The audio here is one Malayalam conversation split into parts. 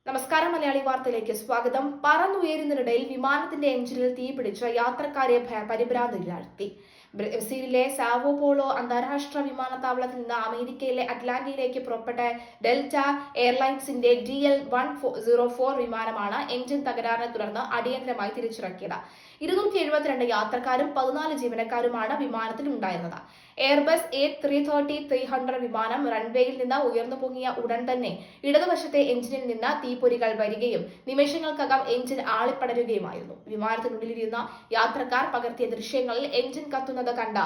നമസ്കാരം. മലയാളി വാർത്തയിലേക്ക് സ്വാഗതം. പറന്നുയരുന്നതിനിടയിൽ വിമാനത്തിന്റെ എഞ്ചിനിൽ തീപിടിച്ച് യാത്രക്കാരെ പരിഭ്രാന്തിയിലാഴ്ത്തി. ബ്രസീലിലെ സാവോ പോളോ അന്താരാഷ്ട്ര വിമാനത്താവളത്തിൽ നിന്ന് അമേരിക്കയിലെ അറ്റ്ലാന്റയിലേക്ക് പുറപ്പെട്ട ഡെൽറ്റ എയർലൈൻസിന്റെ DL-104 വിമാനമാണ് എഞ്ചിൻ തകരാറിനെ തുടർന്ന് അടിയന്തരമായി തിരിച്ചിറക്കിയത്. 272 യാത്രക്കാരും 14 ജീവനക്കാരുമാണ് വിമാനത്തിൽ ഉണ്ടായിരുന്നത്. എയർബസ് A330-300 വിമാനം റൺവേയിൽ നിന്ന് ഉയർന്നു പൊങ്ങിയ ഉടൻ തന്നെ ഇടതുവശത്തെ എഞ്ചിനിൽ നിന്ന് തീപ്പൊരികൾ വരികയും നിമിഷങ്ങൾക്കകം എഞ്ചിൻ ആളിപ്പടരുകയുമായിരുന്നു. വിമാനത്തിനുള്ളിലിരുന്ന യാത്രക്കാർ പകർത്തിയ ദൃശ്യങ്ങളിൽ എഞ്ചിൻ കത്തുന്നത് കണ്ട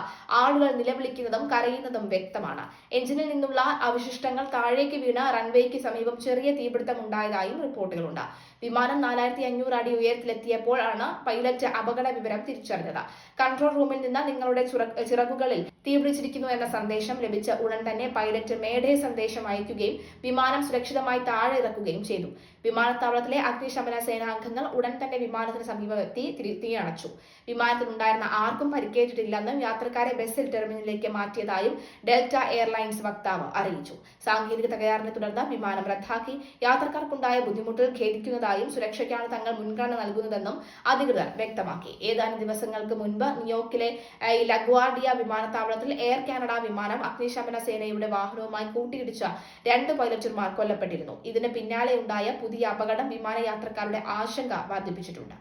ആളുകൾ നിലവിളിക്കുന്നതും കരയുന്നതും വ്യക്തമാണ്. എഞ്ചിനിൽ നിന്നുള്ള അവശിഷ്ടങ്ങൾ താഴേക്ക് വീണ് റൺവേക്ക് സമീപം ചെറിയ തീപിടുത്തം ഉണ്ടായതായും റിപ്പോർട്ടുകളുണ്ട്. വിമാനം 4500 അടി ഉയരത്തിലെത്തിയപ്പോഴാണ് പൈലറ്റ് അപകട വിവരം തിരിച്ചറിഞ്ഞത്. കൺട്രോൾ റൂമിൽ നിന്ന് നിങ്ങളുടെ ചിറകുകളിൽ തീപിടിച്ചിരിക്കുന്നു എന്ന സന്ദേശം ലഭിച്ച ഉടൻ തന്നെ പൈലറ്റ് മേഡേ സന്ദേശം അയക്കുകയും വിമാനം സുരക്ഷിതമായി താഴെ ഇറക്കുകയും ചെയ്തു. വിമാനത്താവളത്തിലെ അഗ്നിശമന സേനാംഗങ്ങൾ ഉടൻ തന്നെ വിമാനത്തിന് സമീപമെത്തി തീയണച്ചു. വിമാനത്തിലുണ്ടായിരുന്ന ആർക്കും പരിക്കേറ്റിട്ടില്ലെന്നും യാത്രക്കാരെ ബസ്സിൽ ടെർമിനലിലേക്ക് മാറ്റിയതായും ഡെൽറ്റ എയർലൈൻസ് വക്താവ് അറിയിച്ചു. സാങ്കേതിക തകരാറിനെ തുടർന്ന് വിമാനം റദ്ദാക്കി. യാത്രക്കാർക്കുണ്ടായ ബുദ്ധിമുട്ടിൽ ഖേദിക്കുന്നതായും സുരക്ഷയ്ക്കാണ് തങ്ങൾ മുൻഗണന നൽകുന്നതെന്നും അധികൃതർ വ്യക്തമാക്കി. ഏതാനും ദിവസങ്ങൾക്ക് മുൻപ് ന്യൂയോർക്കിലെ ലഗ്വാർഡിയ വിമാനത്താവളത്തിൽ എയർ കാനഡ വിമാനം അഗ്നിശമന സേനയുടെ വാഹനവുമായി കൂട്ടിയിടിച്ച 2 പൈലറ്റുമാർ കൊല്ലപ്പെട്ടിരുന്നു. ഇതിന് പിന്നാലെയുണ്ടായ പുതിയ അപകടം വിമാനയാത്രക്കാരുടെ ആശങ്ക വർദ്ധിപ്പിച്ചിട്ടുണ്ട്.